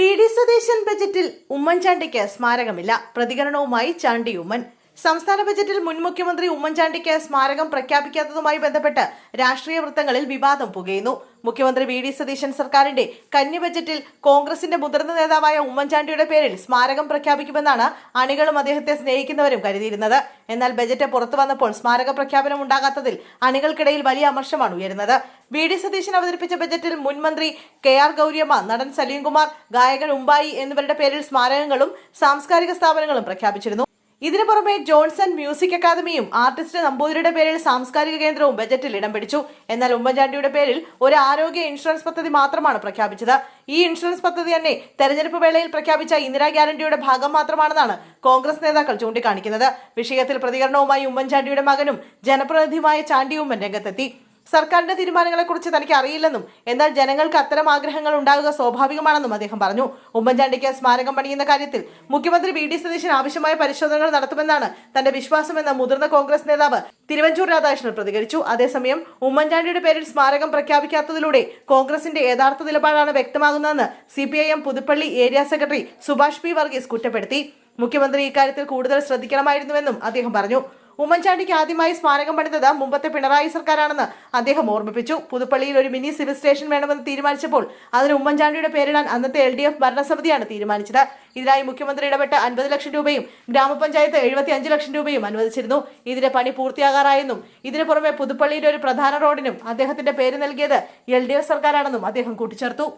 ബി.ഡി. സതീശൻ ബജറ്റിൽ ഉമ്മൻചാണ്ടിക്ക് സ്മാരകമില്ല. പ്രതികരണവുമായി ചാണ്ടി ഉമ്മൻ. സംസ്ഥാന ബജറ്റിൽ മുൻ മുഖ്യമന്ത്രി ഉമ്മൻചാണ്ടിക്ക് സ്മാരകം പ്രഖ്യാപിക്കാത്തതുമായി ബന്ധപ്പെട്ട് രാഷ്ട്രീയ വൃത്തങ്ങളിൽ വിവാദം പുകയുന്നു. മുഖ്യമന്ത്രി ബി.ഡി. സതീശൻ സർക്കാരിന്റെ കന്നി ബജറ്റിൽ കോൺഗ്രസിന്റെ മുതിർന്ന നേതാവായ ഉമ്മൻചാണ്ടിയുടെ പേരിൽ സ്മാരകം പ്രഖ്യാപിക്കുമെന്നാണ് അണികളും അദ്ദേഹത്തെ സ്നേഹിക്കുന്നവരും കരുതിയിരുന്നത്. എന്നാൽ ബജറ്റ് പുറത്തു വന്നപ്പോൾ സ്മാരക പ്രഖ്യാപനം ഉണ്ടാകാത്തതിൽ അണികൾക്കിടയിൽ വലിയ അമർഷമാണ് ഉയരുന്നത്. ബി.ഡി. സതീശൻ അവതരിപ്പിച്ച ബജറ്റിൽ മുൻ മന്ത്രി കെ.ആർ. ഗൗരിയമ്മ, നടൻ സലീംകുമാർ, ഗായകൻ ഉമ്പായി എന്നിവരുടെ പേരിൽ സ്മാരകങ്ങളും സാംസ്കാരിക സ്ഥാപനങ്ങളും പ്രഖ്യാപിച്ചിരുന്നു. ഇതിനു പുറമെ ജോൺസൺ മ്യൂസിക് അക്കാദമിയും ആർട്ടിസ്റ്റ് നമ്പൂതിരിയുടെ പേരിൽ സാംസ്കാരിക കേന്ദ്രവും ബജറ്റിൽ ഇടം പിടിച്ചു. എന്നാൽ ഉമ്മൻചാണ്ടിയുടെ പേരിൽ ഒരു ആരോഗ്യ ഇൻഷുറൻസ് പദ്ധതി മാത്രമാണ് പ്രഖ്യാപിച്ചത്. ഈ ഇൻഷുറൻസ് പദ്ധതി തന്നെ തെരഞ്ഞെടുപ്പ് വേളയിൽ പ്രഖ്യാപിച്ച ഇന്ദിരാ ഗ്യാരണ്ടിയുടെ ഭാഗം മാത്രമാണെന്നാണ് കോൺഗ്രസ് നേതാക്കൾ ചൂണ്ടിക്കാണിക്കുന്നത്. വിഷയത്തിൽ പ്രതികരണവുമായി ഉമ്മൻചാണ്ടിയുടെ മകനും ജനപ്രതിനിധിയുമായ ചാണ്ടി ഉമ്മൻ രംഗത്തെത്തി. സർക്കാരിന്റെ തീരുമാനങ്ങളെക്കുറിച്ച് തനിക്ക് അറിയില്ലെന്നും എന്നാൽ ജനങ്ങൾക്ക് അത്തരം ആഗ്രഹങ്ങൾ ഉണ്ടാകുക സ്വാഭാവികമാണെന്നും അദ്ദേഹം പറഞ്ഞു. ഉമ്മൻചാണ്ടിക്ക് സ്മാരകം പണിയുന്ന കാര്യത്തിൽ മുഖ്യമന്ത്രി ബി.ഡി. സതീശൻ ആവശ്യമായ പരിശോധനകൾ നടത്തുമെന്നാണ് തന്റെ വിശ്വാസമെന്ന് മുതിർന്ന കോൺഗ്രസ് നേതാവ് തിരുവഞ്ചൂർ രാധാകൃഷ്ണൻ പ്രതികരിച്ചു. അതേസമയം ഉമ്മൻചാണ്ടിയുടെ പേരിൽ സ്മാരകം പ്രഖ്യാപിക്കാത്തതിലൂടെ കോൺഗ്രസിന്റെ യഥാർത്ഥ നിലപാടാണ് വ്യക്തമാകുന്നതെന്ന് CPIM Puthuppally area secretary Subhash P. Varghese കുറ്റപ്പെടുത്തി. മുഖ്യമന്ത്രി ഇക്കാര്യത്തിൽ കൂടുതൽ ശ്രദ്ധിക്കണമായിരുന്നുവെന്നും അദ്ദേഹം പറഞ്ഞു. ഉമ്മൻചാണ്ടിക്ക് ആദ്യമായി സ്മാരകം പണിതത് മുമ്പത്തെ പിണറായി സർക്കാരാണെന്ന് അദ്ദേഹം ഓർമ്മിപ്പിച്ചു. പുതുപ്പള്ളിയിൽ ഒരു മിനി സിവിൽ സ്റ്റേഷൻ വേണമെന്ന് തീരുമാനിച്ചപ്പോൾ അതിന് ഉമ്മൻചാണ്ടിയുടെ പേരിടാൻ അന്നത്തെ LDF ഭരണസമിതിയാണ് തീരുമാനിച്ചത്. ഇതിനായി മുഖ്യമന്ത്രി ഇടപെട്ട് 50 ലക്ഷം രൂപയും ഗ്രാമപഞ്ചായത്ത് 75 ലക്ഷം രൂപയും അനുവദിച്ചിരുന്നു. ഇതിന്റെ പണി പൂർത്തിയാകാറായെന്നും ഇതിനു പുറമെ പുതുപ്പള്ളിയിലെ ഒരു പ്രധാന റോഡിനും അദ്ദേഹത്തിന്റെ പേര് നൽകിയത് LDF സർക്കാരാണെന്നും അദ്ദേഹം കൂട്ടിച്ചേർത്തു.